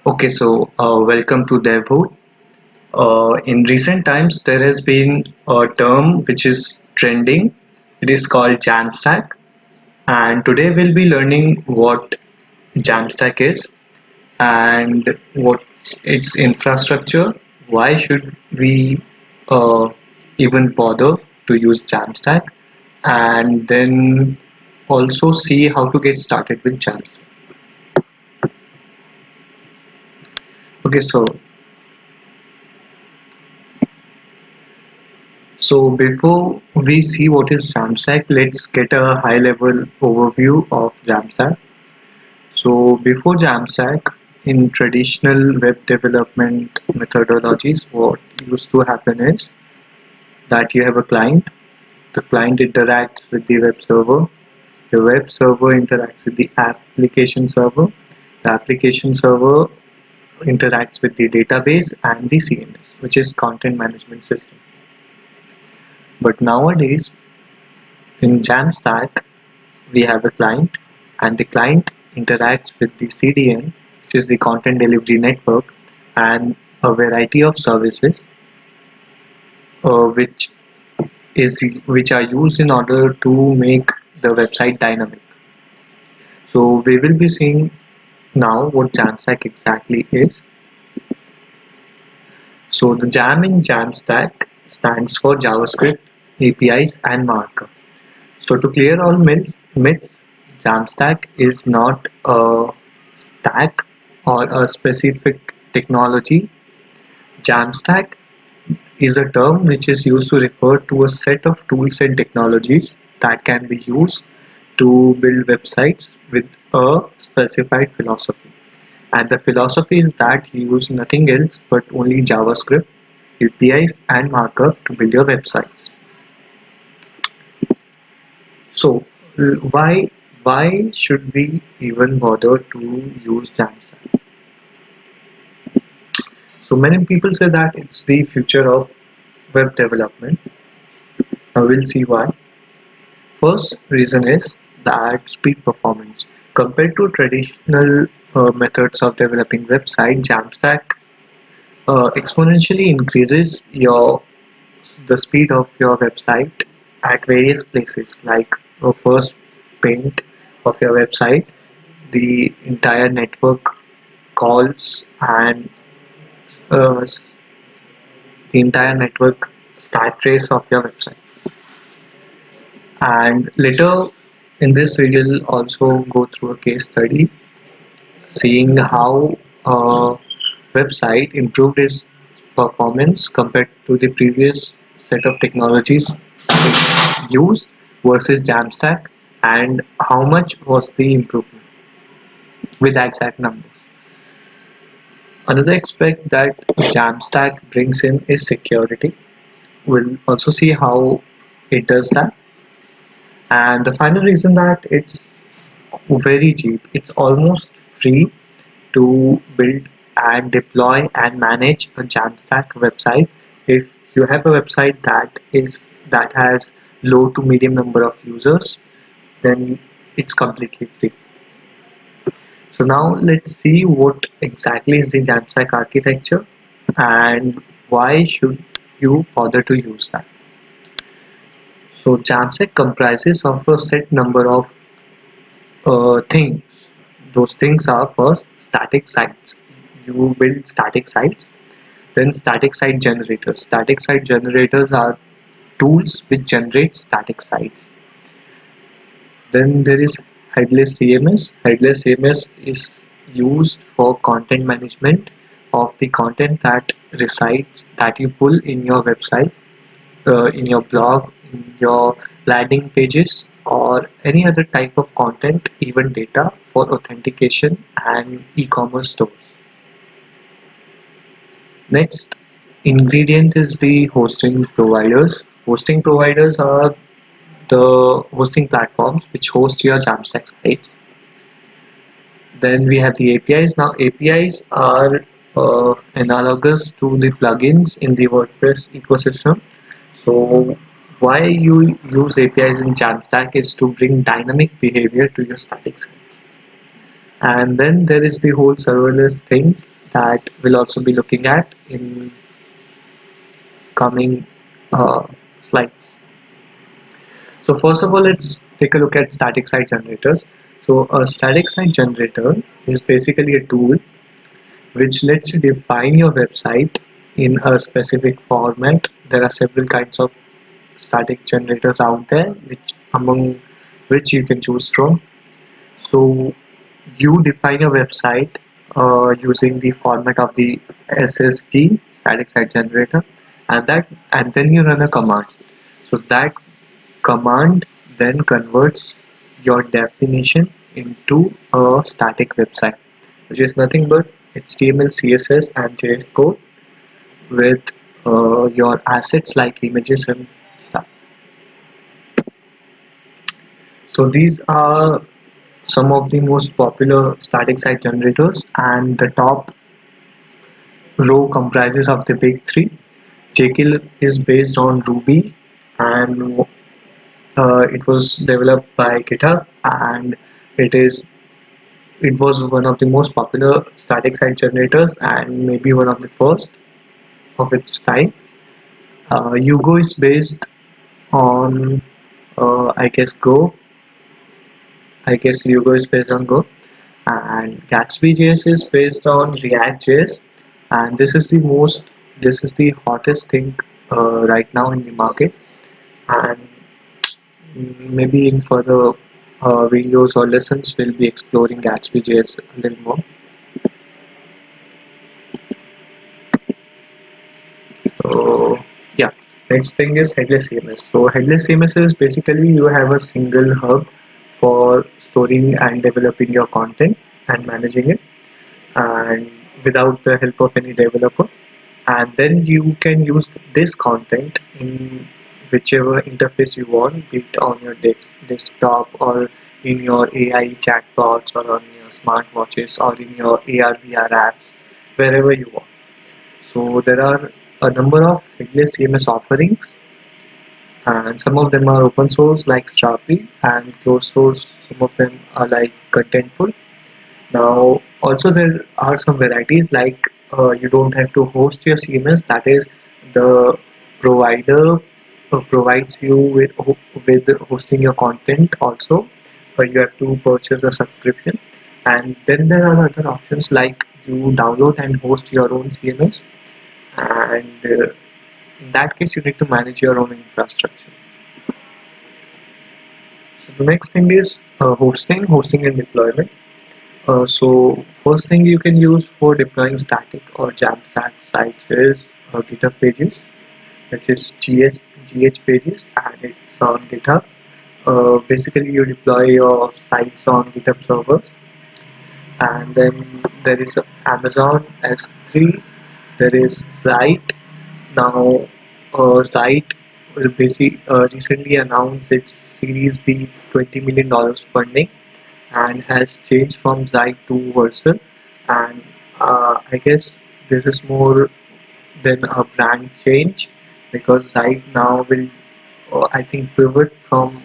Welcome to DevHoot. In recent times, there has been a term which is trending. It is called Jamstack, and today we'll be learning what Jamstack is and what's its infrastructure. Why should we uh, even bother to use Jamstack? And then also see how to get started with Jamstack. Okay, so So before we see what is Jamstack, let's get a high level overview of Jamstack. So before Jamstack, in traditional web development methodologies, what used to happen is that you have a client, the client interacts with the web server interacts with the application server, the application server interacts with the database and the CMS, which is content management system. But nowadays, in Jamstack, we have a client and the client interacts with the CDN, which is the content delivery network, and a variety of services which which are used in order to make the website dynamic. So we will be seeing now what Jamstack exactly is. So the Jam in Jamstack stands for JavaScript, APIs and markup. So to clear all myths, Jamstack is not a stack or a specific technology. Jamstack is a term which is used to refer to a set of tools and technologies that can be used to build websites with a specified philosophy. And the philosophy is that you use nothing else but only JavaScript, APIs, and markup to build your websites. So why should we even bother to use Jamstack? So many people say that it's the future of web development. Now we'll see why. First reason is that speed performance. Compared to traditional methods of developing website, Jamstack exponentially increases the speed of your website at various places, like first paint of your website, the entire network calls, and uh, the entire network stat trace of your website. And later in this we will also go through a case study seeing how a website improved its performance compared to the previous set of technologies it used versus Jamstack, and how much was the improvement with exact numbers. Another aspect that Jamstack brings in is security. We'll also see how it does that. And the final reason that it's very cheap, it's almost free to build and deploy and manage a Jamstack website. If you have a website that has low to medium number of users, then it's completely free. So now let's see what exactly is the Jamstack architecture and why should you bother to use that. So Jamstack comprises of a set number of things. Those things are first static sites. You build static sites, then static site generators. Static site generators are tools which generate static sites. Then there is headless CMS. Headless CMS is used for content management of the content that resides that you pull in your website, in your blog, in your landing pages, or any other type of content, even data for authentication and e-commerce stores. Next ingredient is the hosting providers. Hosting providers are the hosting platforms which host your Jamstack sites. Then we have the APIs. Now APIs are analogous to the plugins in the WordPress ecosystem. So why you use APIs in Jamstack is to bring dynamic behavior to your static sites. And then there is the whole serverless thing. that we'll also be looking at in coming slides. So first of all, let's take a look at static site generators. So a static site generator is basically a tool which lets you define your website in a specific format. There are several kinds of static generators out there, which among which you can choose from. So you define your website using the format of the SSG, static site generator, and then you run a command. So that command then converts your definition into a static website, which is nothing but HTML, CSS, and JS code with your assets like images and stuff. So these are some of the most popular static site generators, and the top row comprises of the big three. Jekyll is based on Ruby, and it was developed by GitHub, and it is it was one of the most popular static site generators and maybe one of the first of its type. Yugo is based on I guess Go. I guess Yugo is based on Go, and Gatsby.js is based on React.js, and this is the hottest thing right now in the market, and maybe in further videos or lessons we'll be exploring Gatsby.js a little more. So yeah, next thing is headless CMS. So headless CMS is basically you have a single hub for storing and developing your content and managing it, and without the help of any developer. And then you can use this content in whichever interface you want, be it on your desktop or in your AI chatbots or on your smartwatches or in your AR VR apps, wherever you want. So there are a number of headless CMS offerings, and some of them are open source like Strapi, and closed source some of them are like Contentful. Now, also there are some varieties like you don't have to host your CMS. That is, the provider provides you with hosting your content also, but you have to purchase a subscription. And then there are other options like you download and host your own CMS, and in that case you need to manage your own infrastructure. So the next thing is hosting and deployment. So first thing you can use for deploying static or Jamstack sites is GitHub Pages, which is GH Pages, and it's on GitHub. Basically, you deploy your sites on GitHub servers, and then there is Amazon S3. There is Zite. Now, Zite will recently announced its Series B $20 million funding and has changed from Zite to Vercel, and I guess this is more than a brand change because Zite now will I think pivot from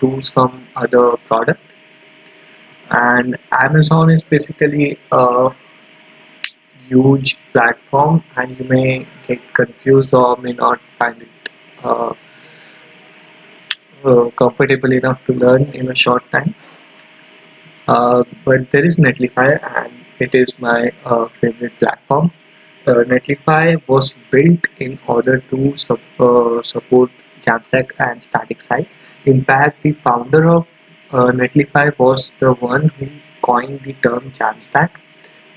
to some other product, and Amazon is basically a huge platform and you may get confused or may not find it uh, comfortable enough to learn in a short time. But there is Netlify, and it is my favorite platform. Netlify was built in order to support Jamstack and static sites. In fact, the founder of Netlify was the one who coined the term Jamstack,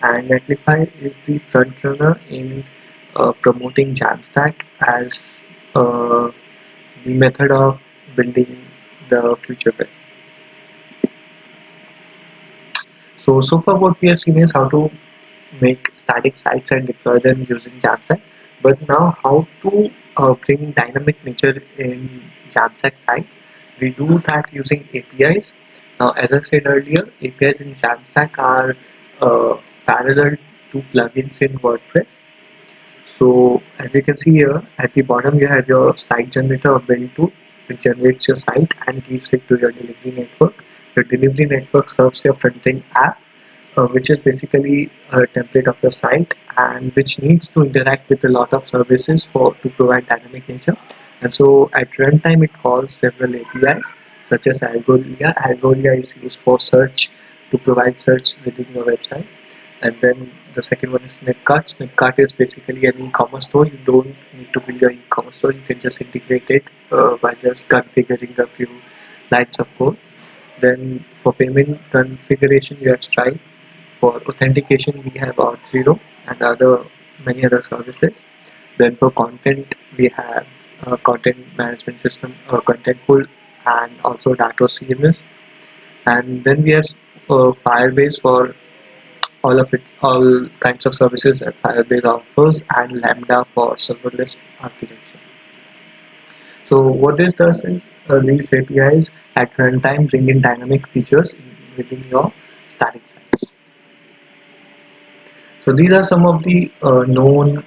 and Netlify is the frontrunner in promoting Jamstack as uh, the method of building the future web. So far what we have seen is how to make static sites and deploy them using Jamstack. But now how to bring dynamic nature in Jamstack sites? We do that using APIs. Now, as I said earlier, APIs in Jamstack are parallel to plugins in WordPress. So as you can see here, at the bottom you have your site generator or build tool, which generates your site and gives it to your delivery network. Your delivery network serves your front-end app. which is basically a template of your site and which needs to interact with a lot of services for to provide dynamic nature. And so at runtime it calls several APIs such as Algolia. Algolia is used for search to provide search within your website. And then the second one is Snipcart. Snipcart is basically an e-commerce store. You don't need to build your e-commerce store. You can just integrate it by just configuring a few lines of code. Then for payment configuration, you have Stripe. For authentication, we have Auth0 and other many other services. Then for content, we have content management system, Contentful, and also Datos CMS. And then we have Firebase for all kinds of services that Firebase offers, and Lambda for serverless architecture. So what this does is these APIs at runtime bring in dynamic features within your static sites. So these are some of the known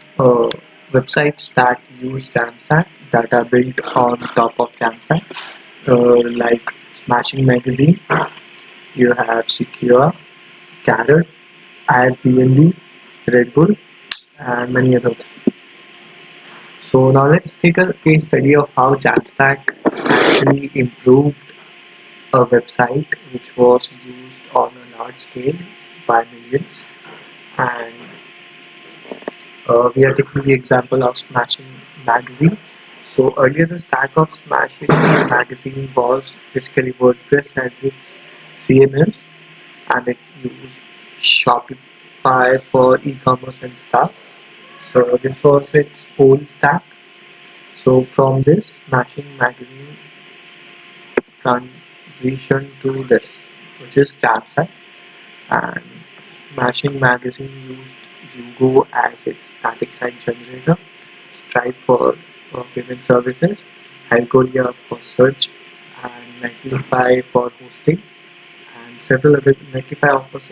websites that use Jamstack that are built on top of Jamstack, like Smashing Magazine. You have Secure, Carrot, Airbnb, Red Bull, and many others. So now let's take a case study of how Jamstack actually improved a website which was used on a large scale by millions. And we are taking the example of Smashing Magazine. So earlier the stack of Smashing Magazine was basically WordPress as its CMS, and it used Shopify for e-commerce and stuff. So this was its old stack. So from this, Smashing Magazine transitioned to this, which is Jamstack, and Smashing Magazine used Hugo as its static site generator, Stripe for payment services, Algolia for search, and Netlify for hosting, and several other. Netlify offers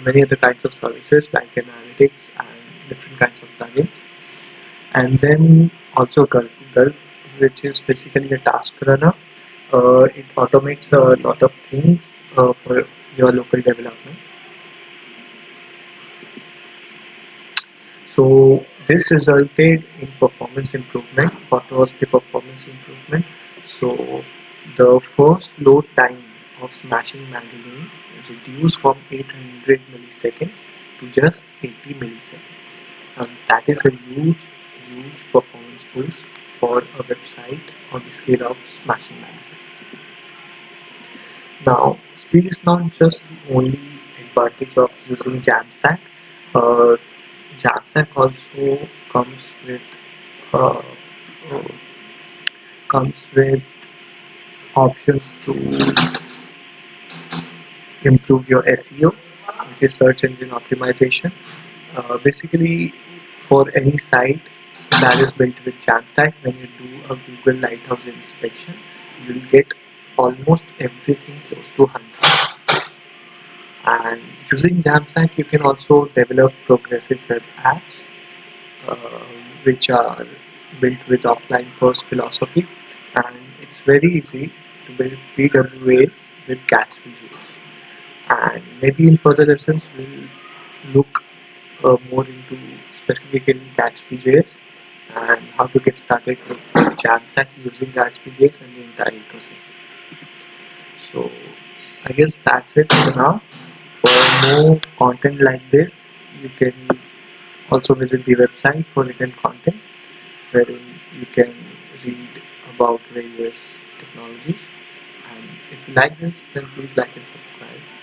many other kinds of services like analytics and different kinds of plugins. And then also Gulp, which is basically a task runner. It automates a lot of things for your local development. So this resulted in performance improvement. What was the performance improvement? So the first load time of Smashing Magazine reduced from 800 milliseconds to just 80 milliseconds. And that is a huge performance boost for a website on the scale of Smashing Magazine. Now, speed is not just the only advantage of using Jamstack. Uh, Jamstack also uh, uh, comes with options to improve your SEO, which is search engine optimization. Basically, for any site that is built with Jamstack, when you do a Google Lighthouse inspection, you'll get almost everything close to 100. And using Jamstack, you can also develop progressive web apps, uh, which are built with offline first philosophy. And it's very easy to build PWAs with Gatsby.js. And maybe in further lessons, we'll look more into specifically Gatsby.js and how to get started with Jamstack using Gatsby.js and the entire ecosystem. So I guess that's it for now. For more content like this, you can also visit the website for written content wherein you can read about various technologies. And if you like this, then please like and subscribe.